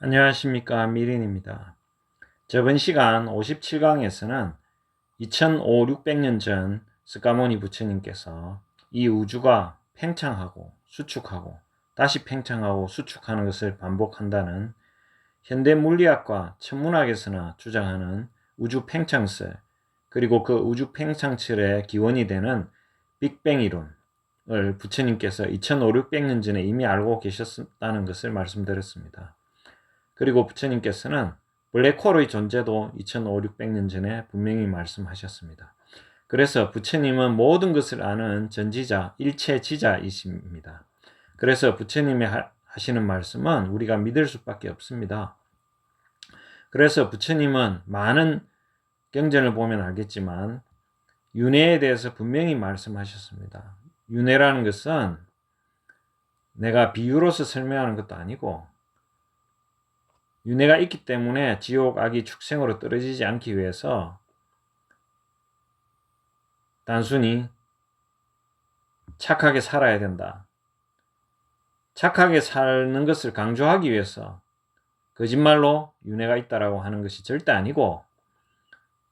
안녕하십니까, 미린입니다. 저번 시간 57강에서는 2500~600년 전 스가모니 부처님께서 이 우주가 팽창하고 수축하고 다시 팽창하고 수축하는 것을 반복한다는 현대 물리학과 천문학에서나 주장하는 우주 팽창설, 그리고 그 우주 팽창설의 기원이 되는 빅뱅 이론을 부처님께서 2500~600년 전에 이미 알고 계셨다는 것을 말씀드렸습니다. 그리고 부처님께서는 블랙홀의 존재도 2500~600년 전에 분명히 말씀하셨습니다. 그래서 부처님은 모든 것을 아는 전지자, 일체지자이십니다. 그래서 부처님이 하시는 말씀은 우리가 믿을 수밖에 없습니다. 그래서 부처님은 많은 경전을 보면 알겠지만 윤회에 대해서 분명히 말씀하셨습니다. 윤회라는 것은 내가 비유로서 설명하는 것도 아니고 윤회가 있기 때문에 지옥, 악이 축생으로 떨어지지 않기 위해서 단순히 착하게 살아야 된다. 착하게 사는 것을 강조하기 위해서 거짓말로 윤회가 있다라고 하는 것이 절대 아니고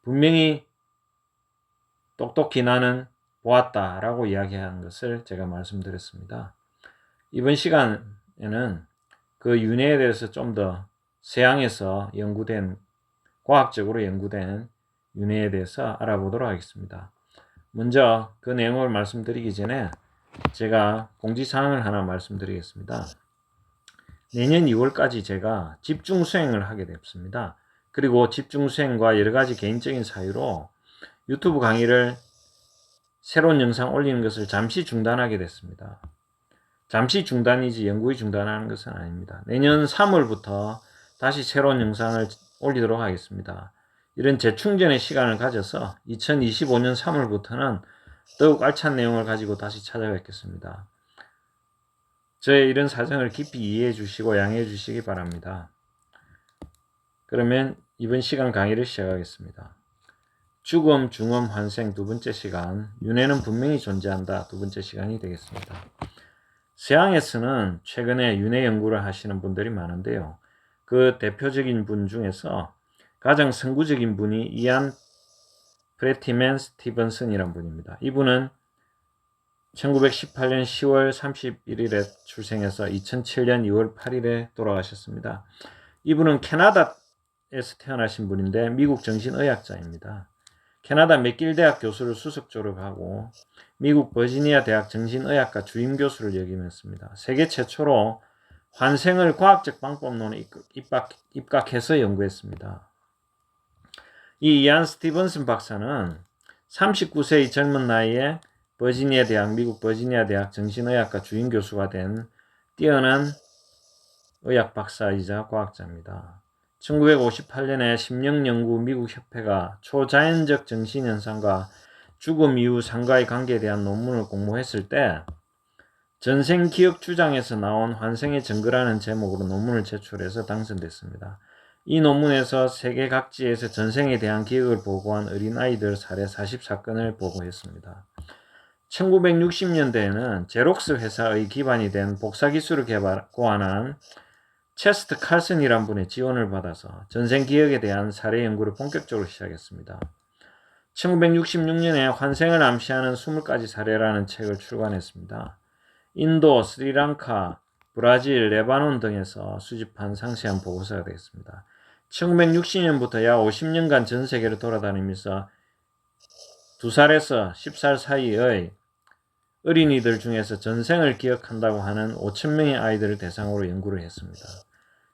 분명히 똑똑히 나는 보았다라고 이야기한 것을 제가 말씀드렸습니다. 이번 시간에는 그 윤회에 대해서 좀 더 서양에서 연구된, 과학적으로 연구된 윤회에 대해서 알아보도록 하겠습니다. 먼저 그 내용을 말씀드리기 전에 제가 공지사항을 하나 말씀드리겠습니다. 내년 2월까지 제가 집중수행을 하게 됐습니다. 그리고 집중수행과 여러가지 개인적인 사유로 유튜브 강의를 새로운 영상 올리는 것을 잠시 중단하게 됐습니다. 잠시 중단이지 영구히 중단하는 것은 아닙니다. 내년 3월부터 다시 새로운 영상을 올리도록 하겠습니다. 이런 재충전의 시간을 가져서 2025년 3월부터는 더욱 알찬 내용을 가지고 다시 찾아뵙겠습니다. 저의 이런 사정을 깊이 이해해 주시고 양해해 주시기 바랍니다. 그러면 이번 시간 강의를 시작하겠습니다. 죽음, 중음, 환생 두 번째 시간, 윤회는 분명히 존재한다 두 번째 시간이 되겠습니다. 서양에서는 최근에 윤회 연구를 하시는 분들이 많은데요. 그 대표적인 분 중에서 가장 선구적인 분이 이안 프레티맨 스티븐슨이라는 분입니다. 이분은 1918년 10월 31일에 출생해서 2007년 2월 8일에 돌아가셨습니다. 이분은 캐나다에서 태어나신 분인데 미국 정신의학자입니다. 캐나다 맥길 대학 교수를 수석 졸업하고 미국 버지니아 대학 정신의학과 주임 교수를 역임했습니다. 세계 최초로 환생을 과학적 방법론에 입각해서 연구했습니다. 이 이안 스티븐슨 박사는 39세의 젊은 나이에 버지니아 대학, 미국 버지니아 대학 정신의학과 주임 교수가 된 뛰어난 의학 박사이자 과학자입니다. 1958년에 심령연구 미국협회가 초자연적 정신현상과 죽음 이후 상과의 관계에 대한 논문을 공모했을 때 전생기억 주장에서 나온 환생의 증거라는 제목으로 논문을 제출해서 당선됐습니다. 이 논문에서 세계 각지에서 전생에 대한 기억을 보고한 어린아이들 사례 40사건을 보고했습니다. 1960년대에는 제록스 회사의 기반이 된 복사기술을 고안한 체스트 칼슨이란 분의 지원을 받아서 전생기억에 대한 사례 연구를 본격적으로 시작했습니다. 1966년에 환생을 암시하는 20가지 사례라는 책을 출간했습니다. 인도, 스리랑카, 브라질, 레바논 등에서 수집한 상세한 보고서가 되겠습니다. 1960년부터 약 50년간 전 세계를 돌아다니면서 2살에서 10살 사이의 어린이들 중에서 전생을 기억한다고 하는 5,000명의 아이들을 대상으로 연구를 했습니다.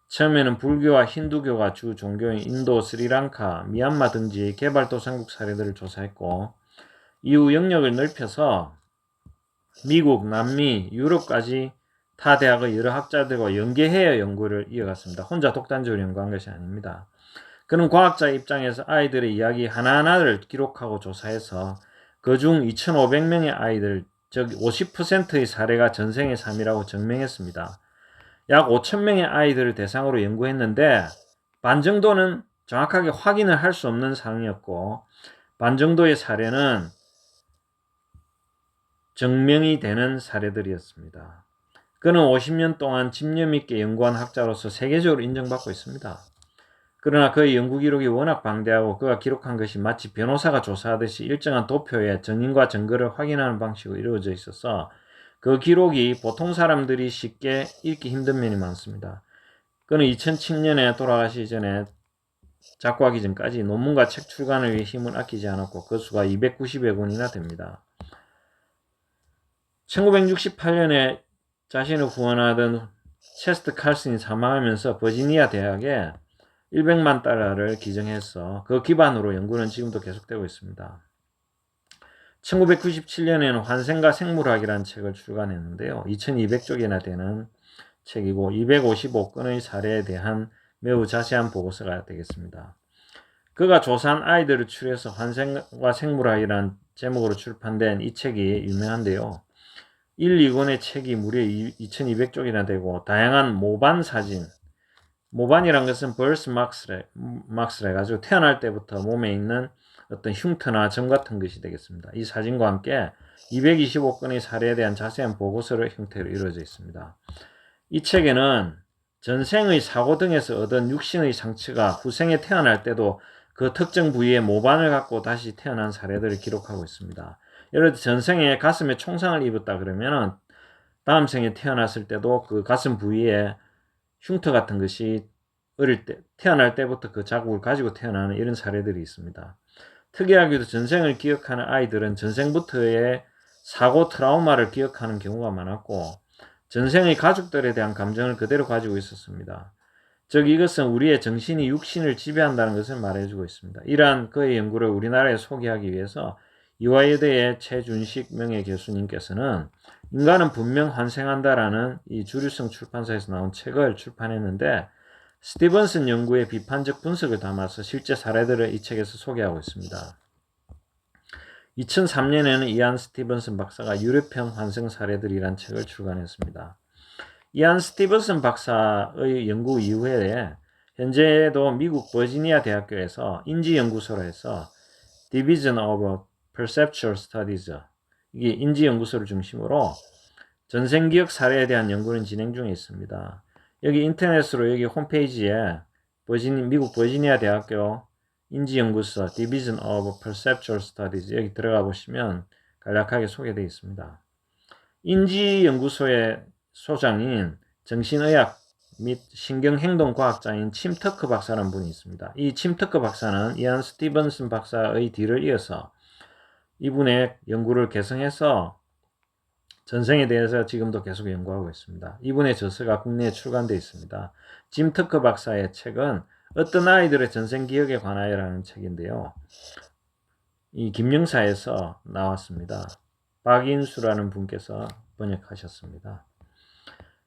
처음에는 불교와 힌두교가 주 종교인 인도, 스리랑카, 미얀마 등지의 개발도상국 사례들을 조사했고 이후 영역을 넓혀서 미국, 남미, 유럽까지 타 대학의 여러 학자들과 연계하여 연구를 이어갔습니다. 혼자 독단적으로 연구한 것이 아닙니다. 그는 과학자의 입장에서 아이들의 이야기 하나하나를 기록하고 조사해서 그중 2,500명의 아이들, 즉 50%의 사례가 전생의 삶이라고 증명했습니다. 약 5,000명의 아이들을 대상으로 연구했는데 반 정도는 정확하게 확인을 할 수 없는 사항이었고 반 정도의 사례는 증명이 되는 사례들이었습니다. 그는 50년 동안 집념 있게 연구한 학자로서 세계적으로 인정받고 있습니다. 그러나 그의 연구 기록이 워낙 방대하고 그가 기록한 것이 마치 변호사가 조사하듯이 일정한 도표에 증인과 증거를 확인하는 방식으로 이루어져 있어서 그 기록이 보통 사람들이 쉽게 읽기 힘든 면이 많습니다. 그는 2007년에 돌아가시기 전에 작고하기 전까지 논문과 책 출간을 위해 힘을 아끼지 않았고 그 수가 290여 권이나 됩니다. 1968년에 자신을 후원하던 체스트 칼슨이 사망하면서 버지니아 대학에 100만 달러를 기증해서 그 기반으로 연구는 지금도 계속되고 있습니다. 1997년에는 환생과 생물학이라는 책을 출간했는데요. 2200쪽이나 되는 책이고 255건의 사례에 대한 매우 자세한 보고서가 되겠습니다. 그가 조사한 아이들을 추려서 환생과 생물학이라는 제목으로 출판된 이 책이 유명한데요. 1, 2권의 책이 무려 2200쪽이나 되고 다양한 모반 사진, 모반이란 것은 birth marks래 가지고 태어날 때부터 몸에 있는 어떤 흉터나 점 같은 것이 되겠습니다. 이 사진과 함께 225건의 사례에 대한 자세한 보고서를 형태로 이루어져 있습니다. 이 책에는 전생의 사고 등에서 얻은 육신의 상처가 후생에 태어날 때도 그 특정 부위의 모반을 갖고 다시 태어난 사례들을 기록하고 있습니다. 예를 들어 전생에 가슴에 총상을 입었다 그러면 다음 생에 태어났을 때도 그 가슴 부위에 흉터 같은 것이 어릴 때 태어날 때부터 그 자국을 가지고 태어나는 이런 사례들이 있습니다. 특이하게도 전생을 기억하는 아이들은 전생부터의 사고 트라우마를 기억하는 경우가 많았고 전생의 가족들에 대한 감정을 그대로 가지고 있었습니다. 즉 이것은 우리의 정신이 육신을 지배한다는 것을 말해주고 있습니다. 이러한 그의 연구를 우리나라에 소개하기 위해서 이화여대의 최준식 명예교수님께서는 인간은 분명 환생한다라는 이 주류성 출판사에서 나온 책을 출판했는데 스티븐슨 연구의 비판적 분석을 담아서 실제 사례들을 이 책에서 소개하고 있습니다. 2003년에는 이안 스티븐슨 박사가 유럽형 환생 사례들이란 책을 출간했습니다. 이안 스티븐슨 박사의 연구 이후에 현재도 미국 버지니아 대학교에서 인지연구소로 해서 Division of Perceptual Studies, 이게 인지연구소를 중심으로 전생기억 사례에 대한 연구는 진행 중에 있습니다. 여기 인터넷으로 여기 홈페이지에 미국 버지니아 대학교 인지연구소 Division of Perceptual Studies 여기 들어가 보시면 간략하게 소개되어 있습니다. 인지연구소의 소장인 정신의학 및 신경행동과학자인 침 터커 박사라는 분이 있습니다. 이 침 터커 박사는 이안 스티븐슨 박사의 뒤를 이어서 이분의 연구를 개성해서 전생에 대해서 지금도 계속 연구하고 있습니다. 이분의 저서가 국내에 출간되어 있습니다. 짐 터커 박사의 책은 어떤 아이들의 전생 기억에 관하여라는 책인데요. 이 김영사에서 나왔습니다. 박인수라는 분께서 번역하셨습니다.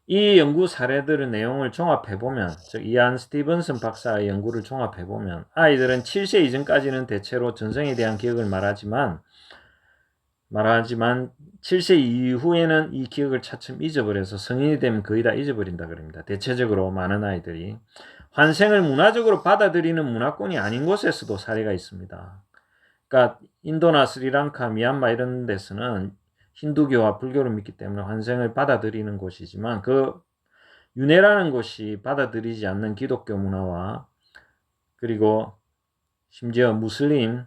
이 연구 사례들의 내용을 종합해보면, 즉 이안 스티븐슨 박사의 연구를 종합해보면 아이들은 7세 이전까지는 대체로 전생에 대한 기억을 말하지만 7세 이후에는 이 기억을 차츰 잊어버려서 성인이 되면 거의 다 잊어버린다 그럽니다. 대체적으로 많은 아이들이 환생을 문화적으로 받아들이는 문화권이 아닌 곳에서도 사례가 있습니다. 그러니까 인도나 스리랑카, 미얀마 이런 데서는 힌두교와 불교를 믿기 때문에 환생을 받아들이는 곳이지만 그 윤회라는 곳이 받아들이지 않는 기독교 문화와 그리고 심지어 무슬림,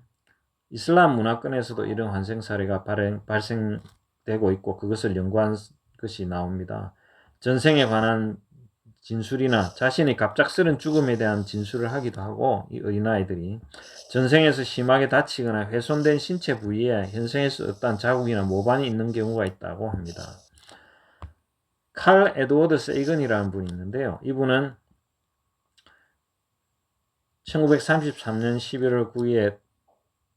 이슬람 문화권에서도 이런 환생 사례가 발생되고 있고 그것을 연구한 것이 나옵니다. 전생에 관한 진술이나 자신의 갑작스런 죽음에 대한 진술을 하기도 하고 이 어린아이들이 전생에서 심하게 다치거나 훼손된 신체 부위에 현생에서 어떠한 자국이나 모반이 있는 경우가 있다고 합니다. 칼 에드워드 세이건이라는 분이 있는데요. 이분은 1933년 11월 9일에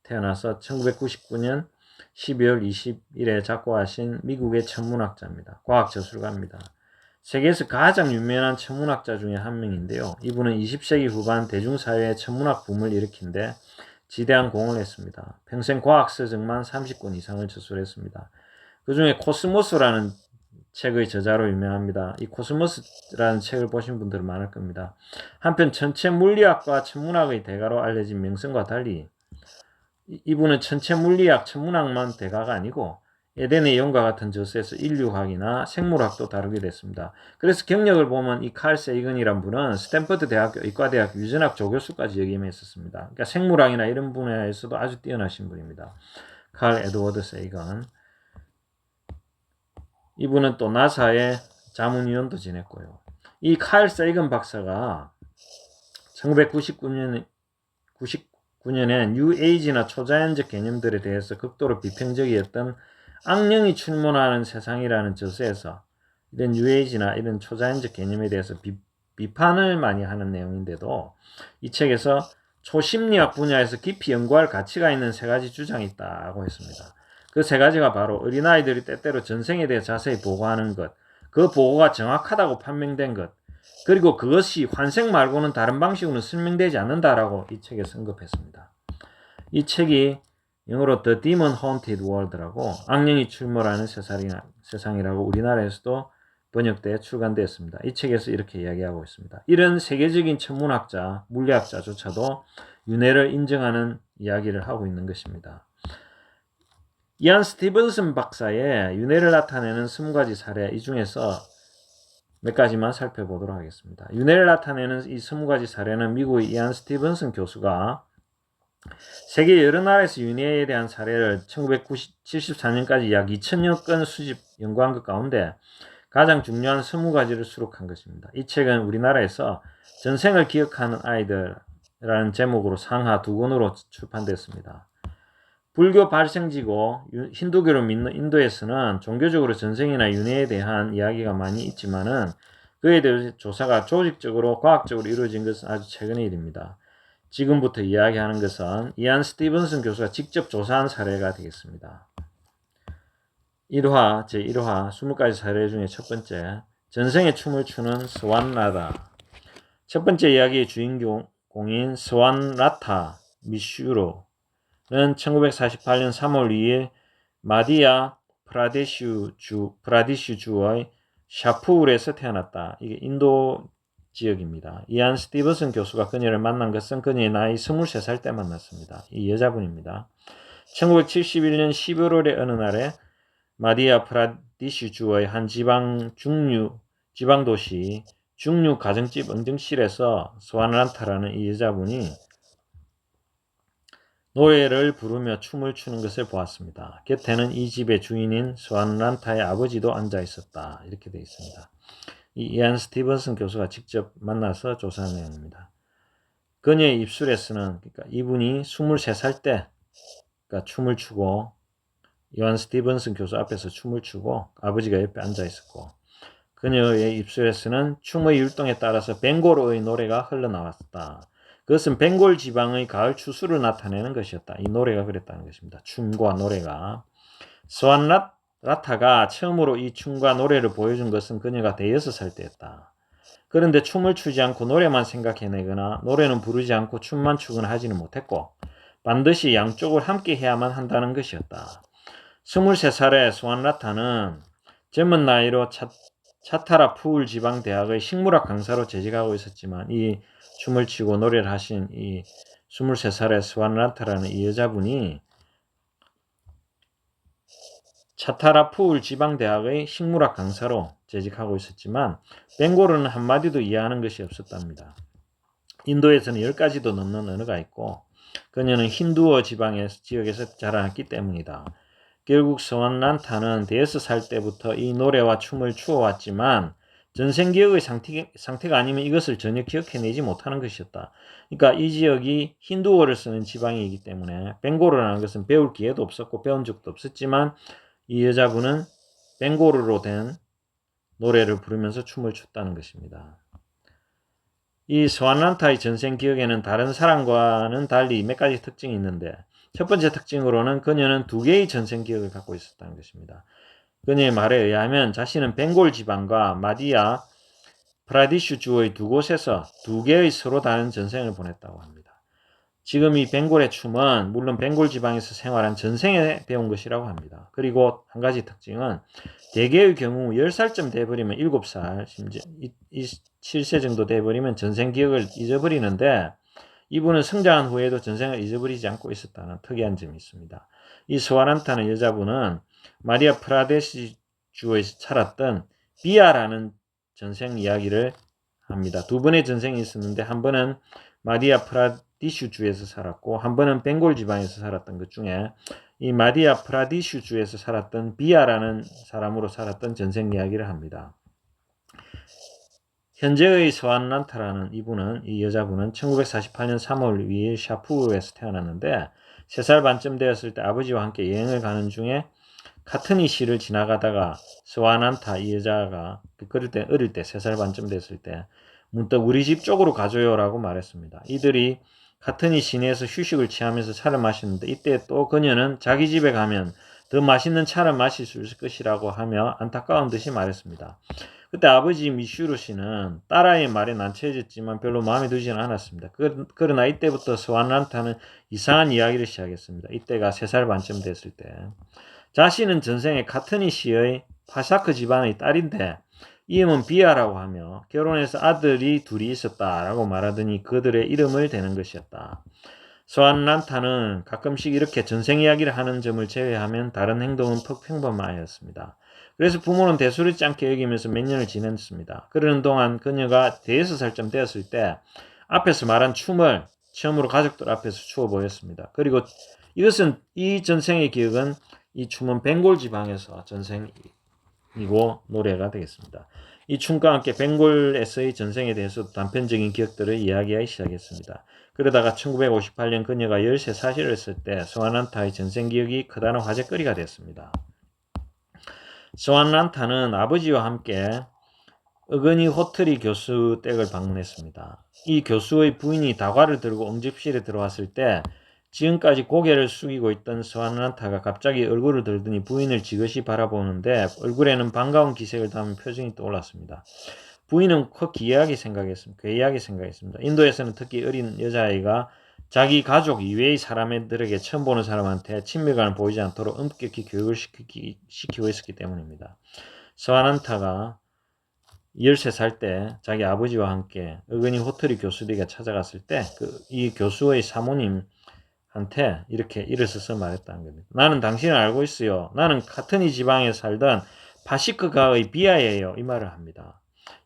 태어나서 1999년 12월 20일에 작고하신 미국의 천문학자입니다. 과학저술가입니다. 세계에서 가장 유명한 천문학자 중에 한 명인데요. 이분은 20세기 후반 대중사회에 천문학 붐을 일으킨 데 지대한 공을 했습니다. 평생 과학서적만 30권 이상을 저술했습니다. 그 중에 코스모스라는 책의 저자로 유명합니다. 이 코스모스라는 책을 보신 분들은 많을 겁니다. 한편 천체 물리학과 천문학의 대가로 알려진 명성과 달리 이분은 천체 물리학, 천문학만 대가가 아니고 에덴의 영과 같은 저서에서 인류학이나 생물학도 다루게 됐습니다. 그래서 경력을 보면 이 칼 세이건이란 분은 스탠퍼드 대학교 의과대학 유전학 조교수까지 역임했었습니다. 그러니까 생물학이나 이런 분야에서도 아주 뛰어나신 분입니다. 칼 에드워드 세이건. 이분은 또 나사의 자문위원도 지냈고요. 이 칼 세이건 박사가 1999년에 뉴에이지나 초자연적 개념들에 대해서 극도로 비평적이었던 악령이 출몰하는 세상이라는 저서에서 이런 뉴에이지나 이런 초자연적 개념에 대해서 비판을 많이 하는 내용인데도 이 책에서 초심리학 분야에서 깊이 연구할 가치가 있는 세 가지 주장이 있다고 했습니다. 그 세 가지가 바로 어린아이들이 때때로 전생에 대해 자세히 보고하는 것, 그 보고가 정확하다고 판명된 것, 그리고 그것이 환생 말고는 다른 방식으로는 설명되지 않는다라고 이 책에 언급했습니다. 이 책이 영어로 The Demon Haunted World라고 악령이 출몰하는 세상이라고 우리나라에서도 번역되어 출간되었습니다. 이 책에서 이렇게 이야기하고 있습니다. 이런 세계적인 천문학자, 물리학자조차도 윤회를 인정하는 이야기를 하고 있는 것입니다. 이안 스티븐슨 박사의 윤회를 나타내는 20가지 사례, 이 중에서 몇 가지만 살펴보도록 하겠습니다. 윤회를 나타내는 이 20가지 사례는 미국의 이안 스티븐슨 교수가 세계 여러 나라에서 윤회에 대한 사례를 1974년까지 약 2000여 건 수집 연구한 것 가운데 가장 중요한 20가지를 수록한 것입니다. 이 책은 우리나라에서 전생을 기억하는 아이들이라는 제목으로 상하 2권으로 출판됐습니다. 불교 발생지고 힌두교를 믿는 인도에서는 종교적으로 전생이나 윤회에 대한 이야기가 많이 있지만은 그에 대해 조사가 조직적으로 과학적으로 이루어진 것은 아주 최근의 일입니다. 지금부터 이야기하는 것은 이안 스티븐슨 교수가 직접 조사한 사례가 되겠습니다. 1화, 제1화 20가지 사례 중에 첫 번째, 전생에 춤을 추는 스완라다. 첫 번째 이야기의 주인공인 스완라타 미슈로 는 1948년 3월 2일 마디야 프라디슈주의 샤푸울에서 태어났다. 이게 인도 지역입니다. 이안 스티븐슨 교수가 그녀를 만난 것은 그녀의 나이 23살 때 만났습니다. 이 여자분입니다. 1971년 11월의 어느 날에 마디야 프라디슈주의 한 지방도시 중류 가정집 응징실에서 스완란타라는 이 여자분이 노래를 부르며 춤을 추는 것을 보았습니다. 곁에는 이 집의 주인인 스완란타의 아버지도 앉아 있었다. 이렇게 되어 있습니다. 이 이안 스티븐슨 교수가 직접 만나서 조사한 내용입니다. 그녀의 입술에서는, 그러니까 이분이 23살 때 그러니까 춤을 추고 이안 스티븐슨 교수 앞에서 춤을 추고 아버지가 옆에 앉아 있었고 그녀의 입술에서는 춤의 율동에 따라서 벵고로의 노래가 흘러나왔다. 그것은 벵골 지방의 가을 추수를 나타내는 것이었다. 이 노래가 그랬다는 것입니다. 춤과 노래가. 스완라타가 처음으로 이 춤과 노래를 보여준 것은 그녀가 대여섯 살 때였다. 그런데 춤을 추지 않고 노래만 생각해내거나 노래는 부르지 않고 춤만 추거나 하지는 못했고 반드시 양쪽을 함께 해야만 한다는 것이었다. 23살의 스완라타는 젊은 나이로 차타라푸울 지방 대학의 식물학 강사로 재직하고 있었지만 이 춤을 추고 노래를 하신 이 23살의 스완란타라는 이 여자분이 차타라푸울 지방 대학의 식물학 강사로 재직하고 있었지만 벵고르는 한마디도 이해하는 것이 없었답니다. 인도에서는 10가지도 넘는 언어가 있고 그녀는 힌두어 지역에서 자라났기 때문이다. 결국 스완란타는 5살 때부터 이 노래와 춤을 추어왔지만 전생기억의 상태가 아니면 이것을 전혀 기억해내지 못하는 것이었다. 그러니까 이 지역이 힌두어를 쓰는 지방이기 때문에 벵고르라는 것은 배울 기회도 없었고 배운 적도 없었지만 이 여자분은 벵고르로 된 노래를 부르면서 춤을 췄다는 것입니다. 이 스와란타의 전생 기억에는 다른 사람과는 달리 몇 가지 특징이 있는데 첫 번째 특징으로는 그녀는 두 개의 전생 기억을 갖고 있었다는 것입니다. 그녀의 말에 의하면 자신은 벵골 지방과 마디야 프라디슈 주의 두 곳에서 두 개의 서로 다른 전생을 보냈다고 합니다. 지금 이 벵골의 춤은 물론 벵골 지방에서 생활한 전생에 배운 것이라고 합니다. 그리고 한 가지 특징은 대개의 경우 10살쯤 돼버리면 7살, 심지어 7세 정도 돼버리면 전생 기억을 잊어버리는데 이분은 성장한 후에도 전생을 잊어버리지 않고 있었다는 특이한 점이 있습니다. 이 스와란타는 여자분은 마리아 프라데시 주에서 살았던 비아라는 전생 이야기를 합니다. 두 번의 전생이 있었는데 한 번은 마디아 프라디슈 주에서 살았고 한 번은 벵골 지방에서 살았던 것 중에 이 마디아 프라디슈 주에서 살았던 비아라는 사람으로 살았던 전생 이야기를 합니다. 현재의 스와란타라는 이 여자분은 1948년 3월 2일 샤푸르에서 태어났는데 3살 반쯤 되었을 때 아버지와 함께 여행을 가는 중에 카트니 시를 지나가다가 스와란타 이 여자가 어릴 때 3살 반쯤 됐을 때 문득 우리 집 쪽으로 가줘요라고 말했습니다. 이들이 카트니 시내에서 휴식을 취하면서 차를 마시는데 이때 또 그녀는 자기 집에 가면 더 맛있는 차를 마실 수 있을 것이라고 하며 안타까운 듯이 말했습니다. 그때 아버지 미슈르 씨는 딸아이의 말에 난처해졌지만 별로 마음에 들지는 않았습니다. 그러나 이때부터 스와란타는 이상한 이야기를 시작했습니다. 이때가 3살 반쯤 됐을 때 자신은 전생에 카트니 시의 파사크 집안의 딸인데 이름은 비아라고 하며 결혼해서 아들이 둘이 있었다라고 말하더니 그들의 이름을 대는 것이었다. 스와란타는 가끔씩 이렇게 전생 이야기를 하는 점을 제외하면 다른 행동은 평범하였습니다. 그래서 부모는 대수롭지 않게 여기면서 몇 년을 지냈습니다. 그러는 동안 그녀가 5살쯤 되었을 때 앞에서 말한 춤을 처음으로 가족들 앞에서 추어 보였습니다. 그리고 이 전생의 기억은 이 춤은 벵골 지방에서 전생이고 노래가 되겠습니다. 이 춤과 함께 벵골에서의 전생에 대해서 단편적인 기억들을 이야기하기 시작했습니다. 그러다가 1958년 그녀가 13살을 했을 때 스와란타의 전생 기억이 커다란 화제거리가 됐습니다. 스와란타는 아버지와 함께 어거니 호트리 교수 댁을 방문했습니다. 이 교수의 부인이 다과를 들고 응집실에 들어왔을 때 지금까지 고개를 숙이고 있던 스와란타가 갑자기 얼굴을 들더니 부인을 지그시 바라보는데 얼굴에는 반가운 기색을 담은 표정이 떠올랐습니다. 부인은 괴이하게 생각했습니다. 인도에서는 특히 어린 여자아이가 자기 가족 이외의 사람들에게 처음 보는 사람한테 친밀감을 보이지 않도록 엄격히 교육을 시키고 있었기 때문입니다. 스와란타가 13살 때 자기 아버지와 함께 어거니 호트리 교수에게 찾아갔을 때 이 교수의 사모님한테 이렇게 일어서서 말했다는 겁니다. 나는 당신을 알고 있어요. 나는 카트니 지방에 살던 파시크가의 비아예요. 이 말을 합니다.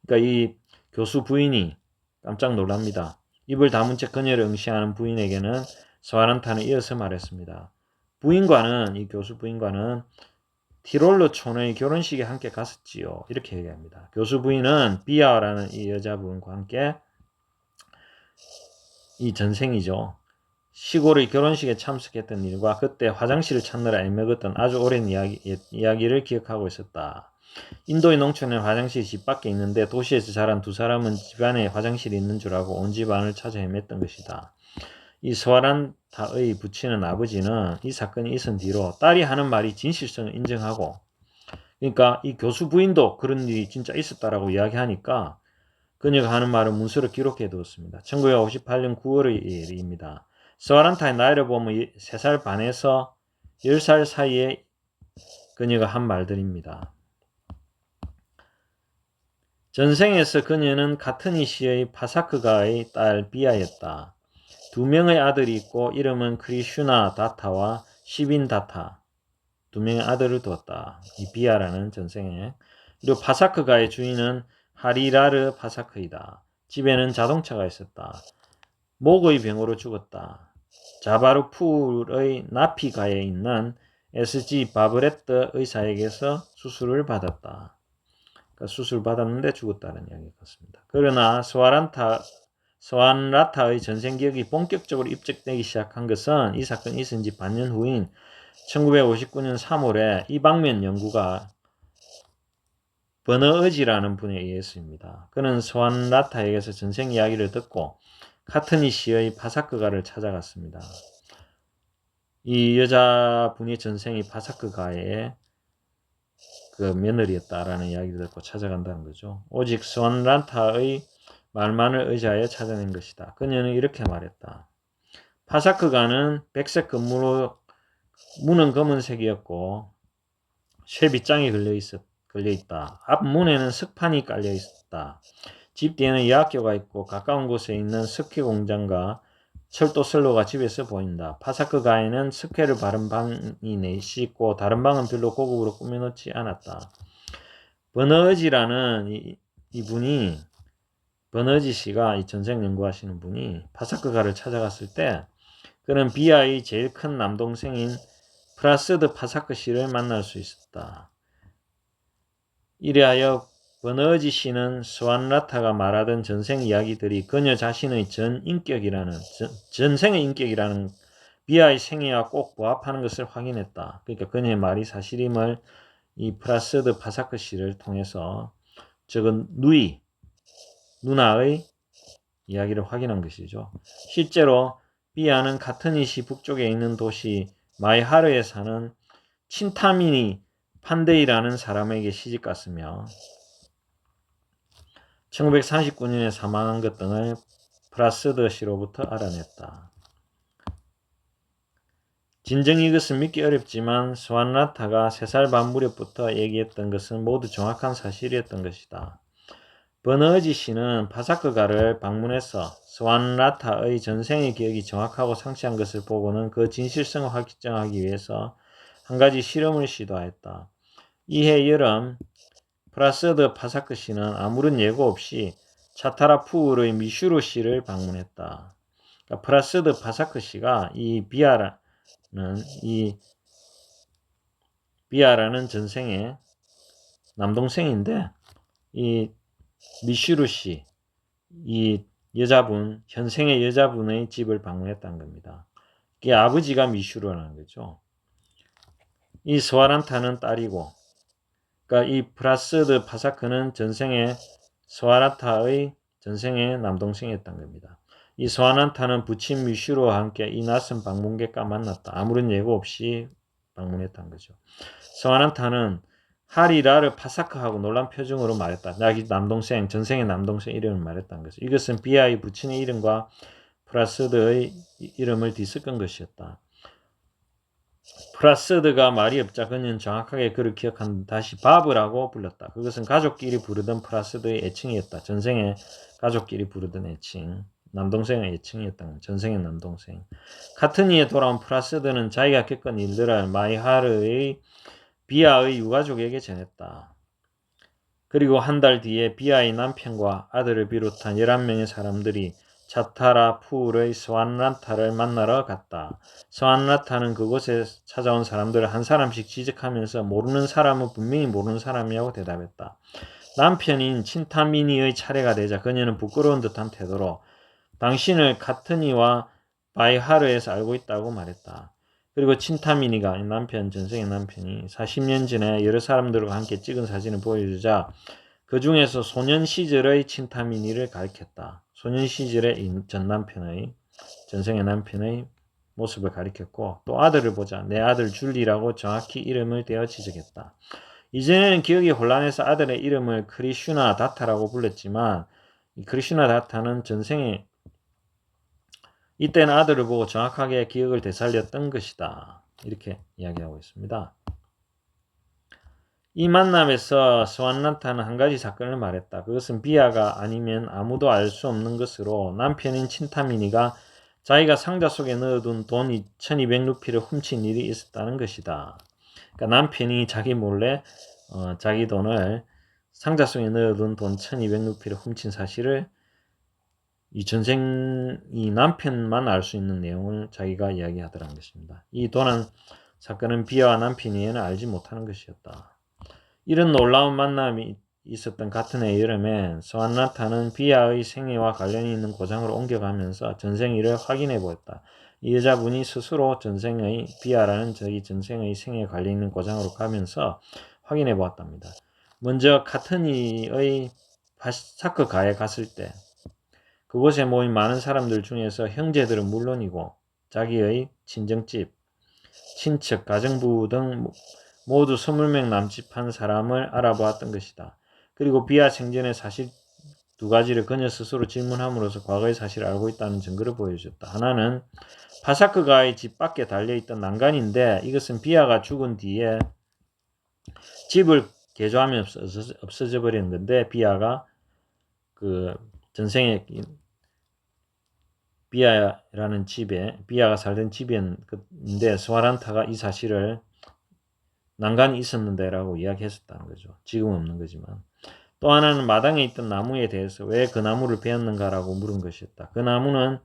그러니까 이 교수 부인이 깜짝 놀랍니다. 입을 다문 채 그녀를 응시하는 부인에게는 스와란타는 이어서 말했습니다. 이 교수 부인과는 티롤로 촌의 결혼식에 함께 갔었지요. 이렇게 얘기합니다. 교수 부인은 비아라는 이 여자분과 함께 이 전생이죠. 시골의 결혼식에 참석했던 일과 그때 화장실을 찾느라 애먹었던 아주 오랜 이야기를 기억하고 있었다. 인도의 농촌에는 화장실이 집 밖에 있는데 도시에서 자란 두 사람은 집안에 화장실이 있는 줄 알고 온 집안을 찾아 헤맸던 것이다. 이 스와란타의 부친은 아버지는 이 사건이 있은 뒤로 딸이 하는 말이 진실성을 인정하고 그러니까 이 교수 부인도 그런 일이 진짜 있었다라고 이야기하니까 그녀가 하는 말을 문서로 기록해 두었습니다. 1958년 9월의 일입니다. 스와란타의 나이를 보면 3살 반에서 10살 사이에 그녀가 한 말들입니다. 전생에서 그녀는 카트니 시의 파사크가의 딸 비아였다. 2명의 아들이 있고 이름은 크리슈나 다타와 시빈 다타 2명의 아들을 두었다. 이 비아라는 전생에. 그리고 파사크가의 주인은 하리라르 파사크이다. 집에는 자동차가 있었다. 목의 병으로 죽었다. 자바르풀의 나피가에 있는 SG 바브레트 의사에게서 수술을 받았다. 그러니까 수술 받았는데 죽었다는 이야기 같습니다. 그러나 스와란타의 전생 기억이 본격적으로 입증되기 시작한 것은 이 사건이 있은 지 반년 후인 1959년 3월에 이 방면 연구가 버너ը지라는 분에 의해서입니다. 그는 스완라타에게서 전생 이야기를 듣고 카트니 씨의 파사크가를 찾아갔습니다. 이 여자분의 전생이 파사크가의 그 며느리였다라는 이야기를 듣고 찾아간다는 거죠. 오직 스완라타의 말만을 의지하여 찾아낸 것이다. 그녀는 이렇게 말했다. 파사크가는 백색 건물로 문은 검은색이었고 쇠빗장이 걸려있다. 앞문에는 석판이 깔려있었다. 집 뒤에는 여학교가 있고 가까운 곳에 있는 석회 공장과 철도 선로가 집에서 보인다. 파사크가에는 석회를 바른 방이 넷이 있고 다른 방은 별로 고급으로 꾸며놓지 않았다. 버너지라는 이분이 버너지 씨가 이 전생 연구하시는 분이 파사크가를 찾아갔을 때 그는 비아의 제일 큰 남동생인 프라스드 파사크 씨를 만날 수 있었다. 이래하여 버너지 씨는 스완라타가 말하던 전생 이야기들이 그녀 자신의 전생의 인격이라는 비아의 생애와 꼭 부합하는 것을 확인했다. 그러니까 그녀의 말이 사실임을 이 프라스드 파사크 씨를 통해서 적은 누나의 이야기를 확인한 것이죠. 실제로 비아는 카트니시 북쪽에 있는 도시 마이하르에 사는 친타미니 판데이라는 사람에게 시집갔으며 1939년에 사망한 것 등을 프라스드 씨로부터 알아냈다. 진정 이것은 믿기 어렵지만 스완라타가 3살 반 무렵부터 얘기했던 것은 모두 정확한 사실이었던 것이다. 버너지 씨는 파사크가를 방문해서 스완라타의 전생의 기억이 정확하고 상세한 것을 보고는 그 진실성을 확정하기 위해서 한 가지 실험을 시도하였다. 이해 여름 프라스드 파사크 씨는 아무런 예고 없이 차타라푸울의 미슈르 씨를 방문했다. 그러니까 프라스드 파사크 씨가 이 비아라는 전생의 남동생인데 이 미슈르 씨, 이 여자분, 현생의 여자분의 집을 방문했다는 겁니다. 이게 아버지가 미슈르라는 거죠. 이 스와란타는 딸이고, 그러니까 이 프라스드 파사크는 전생의 스와란타의 전생의 남동생이었던 겁니다. 이 스와란타는 부친 미슈르와 함께 이 낯선 방문객과 만났다. 아무런 예고 없이 방문했던 거죠. 스와란타는 하리라를 파사크하고 놀란 표정으로 말했다. 자기 남동생, 전생의 남동생 이름을 말했다는 것이죠. 이것은 비아의 부친의 이름과 프라스드의 이름을 뒤섞은 것이었다. 프라스드가 말이 없자 그는 정확하게 그를 기억한 다시 바브라고 불렀다. 그것은 가족끼리 부르던 프라스드의 애칭이었다. 전생에 가족끼리 부르던 애칭. 남동생의 애칭이었다. 전생의 남동생. 카트니에 돌아온 프라스드는 자기가 겪은 일들을 마이하르의 비아의 유가족에게 전했다. 그리고 한 달 뒤에 비아의 남편과 아들을 비롯한 11명의 사람들이 차타라푸르의 스완라타를 만나러 갔다. 스완라타는 그곳에 찾아온 사람들을 한 사람씩 지적하면서 모르는 사람은 분명히 모르는 사람이라고 대답했다. 남편인 친타미니의 차례가 되자 그녀는 부끄러운 듯한 태도로 당신을 카트니와 바이하르에서 알고 있다고 말했다. 그리고 친타미니가 전생의 남편이 40년 전에 여러 사람들과 함께 찍은 사진을 보여주자 그 중에서 소년 시절의 친타미니를 가리켰다. 소년 시절의 전생의 남편의 모습을 가리켰고 또 아들을 보자 내 아들 줄리라고 정확히 이름을 대어 지적했다. 이전에는 기억이 혼란해서 아들의 이름을 크리슈나 다타라고 불렀지만 이 크리슈나 다타는 전생의 이때는 아들을 보고 정확하게 기억을 되살렸던 것이다. 이렇게 이야기하고 있습니다. 이 만남에서 스완라타는 한 가지 사건을 말했다. 그것은 비아가 아니면 아무도 알 수 없는 것으로 남편인 친타미니가 자기가 상자 속에 넣어둔 돈 2200루피를 훔친 일이 있었다는 것이다. 그러니까 남편이 자기 몰래 자기 돈을 상자 속에 넣어둔 돈 1200루피를 훔친 사실을 이 전생이 남편만 알 수 있는 내용을 자기가 이야기하더라는 것입니다. 이 사건은 비아와 남편이에는 알지 못하는 것이었다. 이런 놀라운 만남이 있었던 같은 해 여름에 스완라타는 비아의 생애와 관련이 있는 고장으로 옮겨가면서 전생일을 확인해 보았다. 이 여자분이 스스로 비아라는 저희 전생의 생애에 관련 있는 고장으로 가면서 확인해 보았답니다. 먼저 카트니의 파사크가에 갔을 때 그곳에 모인 많은 사람들 중에서 형제들은 물론이고 자기의 친정집, 친척, 가정부 등 모두 20명 남짓한 사람을 알아보았던 것이다. 그리고 비아 생전의 사실 두 가지를 그녀 스스로 질문함으로써 과거의 사실을 알고 있다는 증거를 보여줬다. 하나는 파사크가의 집 밖에 달려있던 난간인데 이것은 비아가 죽은 뒤에 집을 개조하면 없어져 버린 건데 비아가 그 전생에 비아라는 집에 비아가 살던 집인데 스와란타가 이 사실을 난간이 있었는데 라고 이야기했었다는 거죠. 지금 없는 거지만. 또 하나는 마당에 있던 나무에 대해서 왜 그 나무를 베었는가라고 물은 것이었다. 그 나무는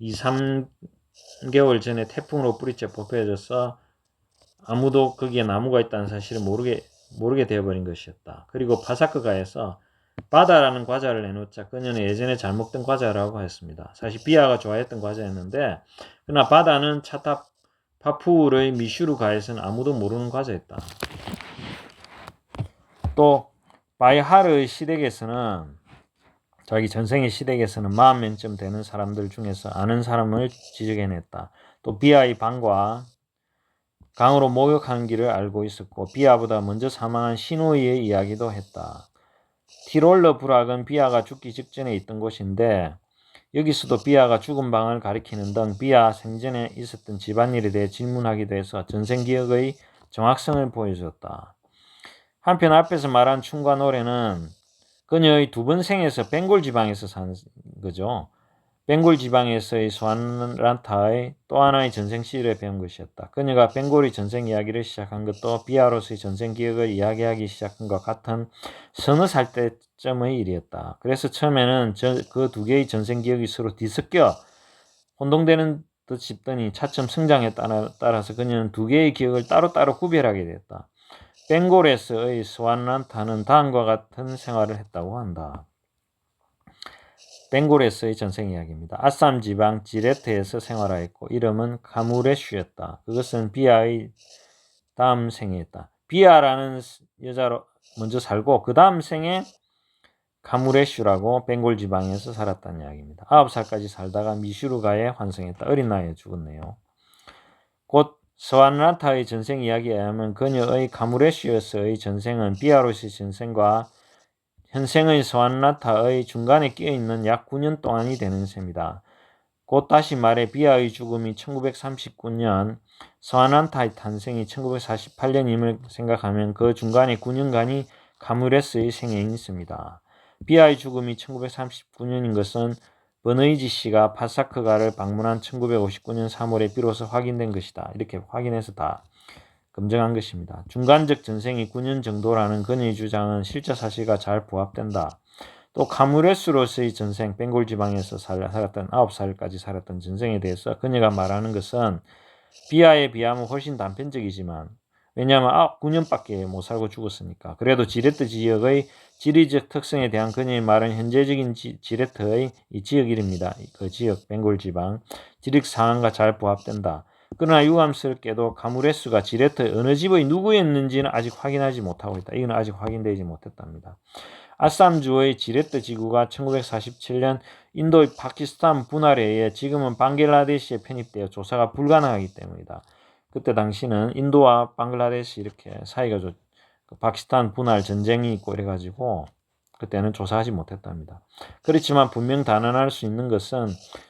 2-3개월 전에 태풍으로 뿌리째 뽑혀져서 아무도 거기에 나무가 있다는 사실을 모르게 되어버린 것이었다. 그리고 파사크가에서 바다라는 과자를 내놓자 그녀는 예전에 잘 먹던 과자라고 했습니다. 사실 비아가 좋아했던 과자였는데 그러나 바다는 파푸르의 미슈르가에서는 아무도 모르는 과자였다. 또 바이하르의 시댁에서는 자기 전생의 시댁에서는 40명쯤 되는 사람들 중에서 아는 사람을 지적해냈다. 또 비아의 방과 강으로 목욕하는 길을 알고 있었고 비아보다 먼저 사망한 시노이의 이야기도 했다. 티롤러 부락은 비아가 죽기 직전에 있던 곳인데 여기서도 비아가 죽은 방을 가리키는 등 비아 생전에 있었던 집안일에 대해 질문하기도 해서 전생기억의 정확성을 보여줬다. 한편 앞에서 말한 춤과 노래는 그녀의 두 번 생에서 벵골 지방에서 산 거죠. 벵골 지방에서의 스와란타의 또 하나의 전생 시를 배운 것이었다. 그녀가 벵골의 전생 이야기를 시작한 것도 비아로서의 전생 기억을 이야기하기 시작한 것 같은 서너 살 때쯤의 일이었다. 그래서 처음에는 그 두 개의 전생 기억이 서로 뒤섞여 혼동되는 듯 싶더니 차츰 성장에 따라서 그녀는 두 개의 기억을 따로따로 구별하게 되었다. 벵골에서의 스와란타는 다음과 같은 생활을 했다고 한다. 벵골에서의 전생 이야기입니다. 아쌈 지방 지레트에서 생활하였고 이름은 카무레슈였다. 그것은 비아의 다음 생이었다. 비아라는 여자로 먼저 살고 그 다음 생에 카무레슈라고 벵골 지방에서 살았다는 이야기입니다. 9살까지 살다가 미슈르가에 환생했다. 어린 나이에 죽었네요. 곧 스와란타의 전생 이야기에 의하면 그녀의 카무레슈에서의 전생은 비아로스의 전생과 현생의 스와란타의 중간에 끼어있는 약 9년 동안이 되는 셈이다. 곧 다시 말해 비아의 죽음이 1939년, 스와란타의 탄생이 1948년임을 생각하면 그 중간에 9년간이 카무레스의 생에 있습니다. 비아의 죽음이 1939년인 것은 버너이지 씨가 파사크가를 방문한 1959년 3월에 비로소 확인된 것이다. 이렇게 확인해서 다 검증한 것입니다. 중간적 전생이 9년 정도라는 그녀의 주장은 실제 사실과 잘 부합된다. 또 카무레스로서의 전생, 벵골 지방에서 살았던 9살까지 살았던 전생에 대해서 그녀가 말하는 것은 비아에 비하면 훨씬 단편적이지만 왜냐하면 9년밖에 못 살고 죽었으니까. 그래도 지레트 지역의 지리적 특성에 대한 그녀의 말은 현재적인 지레트의 이 지역 이름입니다. 그 지역, 벵골 지방, 지리적 상황과 잘 부합된다. 그러나 유감스럽게도 카무레스가 지레트의 어느 집의 누구였는지는 아직 확인하지 못하고 있다. 이건 아직 확인되지 못했답니다. 아쌈주의 지레트 지구가 1947년 인도의 파키스탄 분할에 의해 지금은 방글라데시에 편입되어 조사가 불가능하기 때문이다. 그때 당시는 인도와 방글라데시 이렇게 사이가 파키스탄 분할 전쟁이 있고 이래가지고 그때는 조사하지 못했답니다. 그렇지만 분명 단언할 수 있는 것은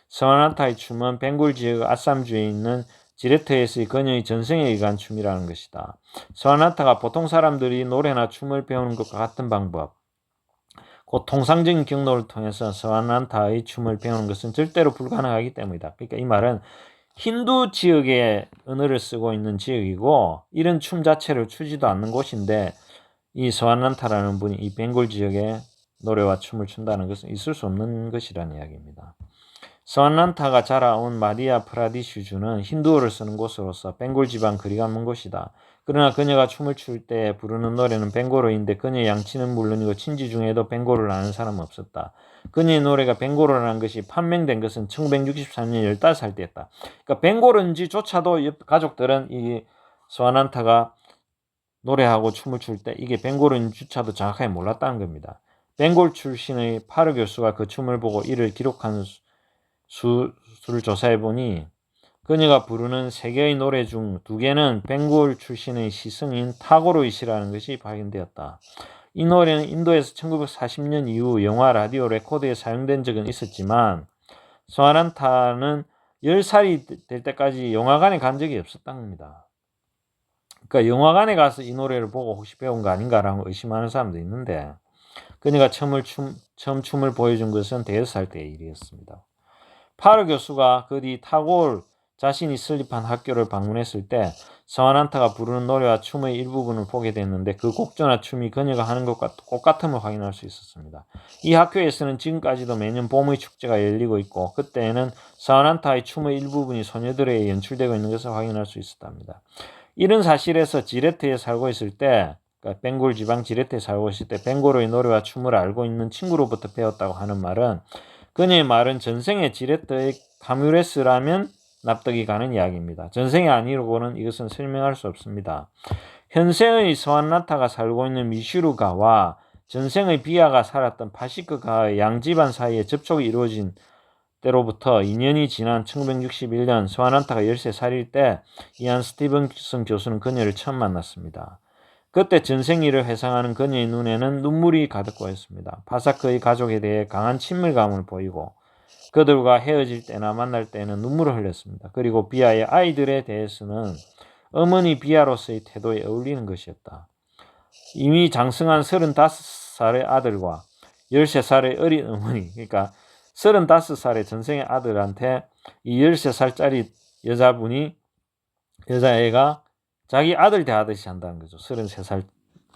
스와란타의 춤은 벵골 지역 아쌈주에 있는 지레트에서의 그녀의 전생에 의한 춤이라는 것이다. 스와란타가 보통 사람들이 노래나 춤을 배우는 것과 같은 방법, 곧 통상적인 경로를 통해서 스와란타의 춤을 배우는 것은 절대로 불가능하기 때문이다. 그러니까 이 말은 힌두 지역의 언어를 쓰고 있는 지역이고 이런 춤 자체를 추지도 않는 곳인데 이 스와란타라는 분이 이 벵골 지역의 노래와 춤을 춘다는 것은 있을 수 없는 것이라는 이야기입니다. 스와란타가 자라온 마디아 프라디슈주는 힌두어를 쓰는 곳으로서 벵골 지방 거리가 먼 곳이다. 그러나 그녀가 춤을 출 때 부르는 노래는 벵골어인데 그녀의 양치는 물론이고 친지 중에도 벵골어를 아는 사람은 없었다. 그녀의 노래가 벵골어라는 것이 판명된 것은 1963년 15살 때였다. 그러니까 벵골어인지조차도 가족들은 이 스와란타가 노래하고 춤을 출 때 이게 벵골인주차도 정확하게 몰랐다는 겁니다. 벵골 출신의 파르 교수가 그 춤을 보고 이를 기록한 수를 조사해보니 그녀가 부르는 3개의 노래 중 2개는 벵골 출신의 시승인 타고르이시라는 것이 발견되었다. 이 노래는 인도에서 1940년 이후 영화 라디오 레코드에 사용된 적은 있었지만 스와란타는 10살이 될 때까지 영화관에 간 적이 없었다는 겁니다. 그러니까 영화관에 가서 이 노래를 보고 혹시 배운 거 아닌가라고 의심하는 사람도 있는데 그녀가 처음 춤을 보여준 것은 5살 때의 일이었습니다. 파르 교수가 그 뒤 타골 자신이 설립한 학교를 방문했을 때 스와란타가 부르는 노래와 춤의 일부분을 보게 됐는데 그 곡조나 춤이 그녀가 하는 것과 똑같음을 확인할 수 있었습니다. 이 학교에서는 지금까지도 매년 봄의 축제가 열리고 있고 그때에는 스와란타의 춤의 일부분이 소녀들에 의해 연출되고 있는 것을 확인할 수 있었답니다. 이런 사실에서 지레트에 살고 있을 때 그러니까 벵골 지방 지레트에 살고 있을 때 벵골의 노래와 춤을 알고 있는 친구로부터 배웠다고 하는 말은 그녀의 말은 전생에 지레트의 카뮤레스라면 납득이 가는 이야기입니다. 전생이 아니고는 이것은 설명할 수 없습니다. 현생의 스와란타가 살고 있는 미슈르가와 전생의 비아가 살았던 파시크가의 양집안 사이에 접촉이 이루어진 때로부터 2년이 지난 1961년 스와란타가 13살일 때 이안 스티븐슨 교수는 그녀를 처음 만났습니다. 그때 전생 일을 회상하는 그녀의 눈에는 눈물이 가득 고였습니다. 파사크의 가족에 대해 강한 친밀감을 보이고 그들과 헤어질 때나 만날 때는 눈물을 흘렸습니다. 그리고 비아의 아이들에 대해서는 어머니 비아로서의 태도에 어울리는 것이었다. 이미 장성한 35살의 아들과 13살의 어린 어머니, 그러니까 35살의 전생의 아들한테 이 13살짜리 여자애가 자기 아들 대하듯이 한다는 거죠. 33살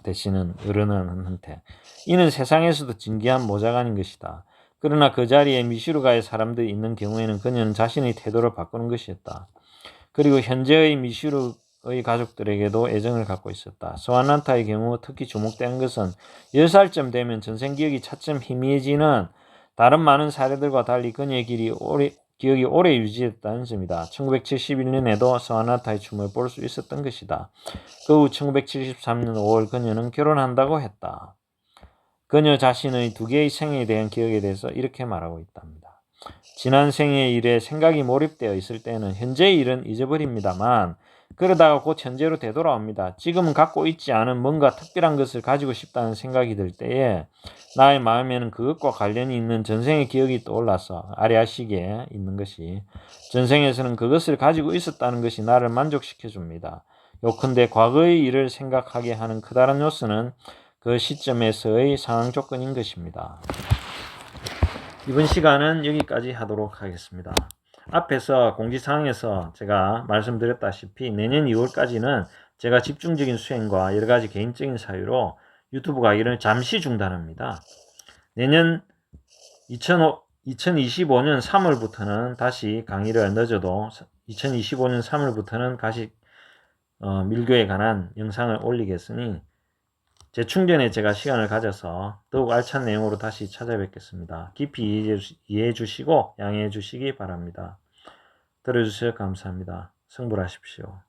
되시는 어른한테. 이는 세상에서도 진귀한 모자간인 것이다. 그러나 그 자리에 미슈르가의 사람들이 있는 경우에는 그녀는 자신의 태도를 바꾸는 것이었다. 그리고 현재의 미슈르의 가족들에게도 애정을 갖고 있었다. 스와란타의 경우 특히 주목되는 것은 10살쯤 되면 전생 기억이 차츰 희미해지는 다른 많은 사례들과 달리 그녀의 기억이 오래 유지됐다는 점이다. 1971년에도 스와란타의 춤을 볼 수 있었던 것이다. 그 후 1973년 5월 그녀는 결혼한다고 했다. 그녀 자신의 2개의 생에 대한 기억에 대해서 이렇게 말하고 있답니다. 지난 생의 일에 생각이 몰입되어 있을 때는 현재의 일은 잊어버립니다만 그러다가 곧 현재로 되돌아옵니다. 지금은 갖고 있지 않은 뭔가 특별한 것을 가지고 싶다는 생각이 들 때에 나의 마음에는 그것과 관련이 있는 전생의 기억이 떠올라서 아래아식에 있는 것이 전생에서는 그것을 가지고 있었다는 것이 나를 만족시켜줍니다. 요컨대 과거의 일을 생각하게 하는 커다란 요소는 그 시점에서의 상황 조건인 것입니다. 이번 시간은 여기까지 하도록 하겠습니다. 앞에서 공지사항에서 제가 말씀드렸다시피 내년 2월까지는 제가 집중적인 수행과 여러가지 개인적인 사유로 유튜브 강의를 잠시 중단합니다. 내년 2025년 3월부터는 다시 강의를 늦어도 2025년 3월부터는 다시 밀교에 관한 영상을 올리겠으니 재충전에 제가 시간을 가져서 더욱 알찬 내용으로 다시 찾아뵙겠습니다. 깊이 이해해 주시고 양해해 주시기 바랍니다. 들어주셔서 감사합니다. 성불하십시오.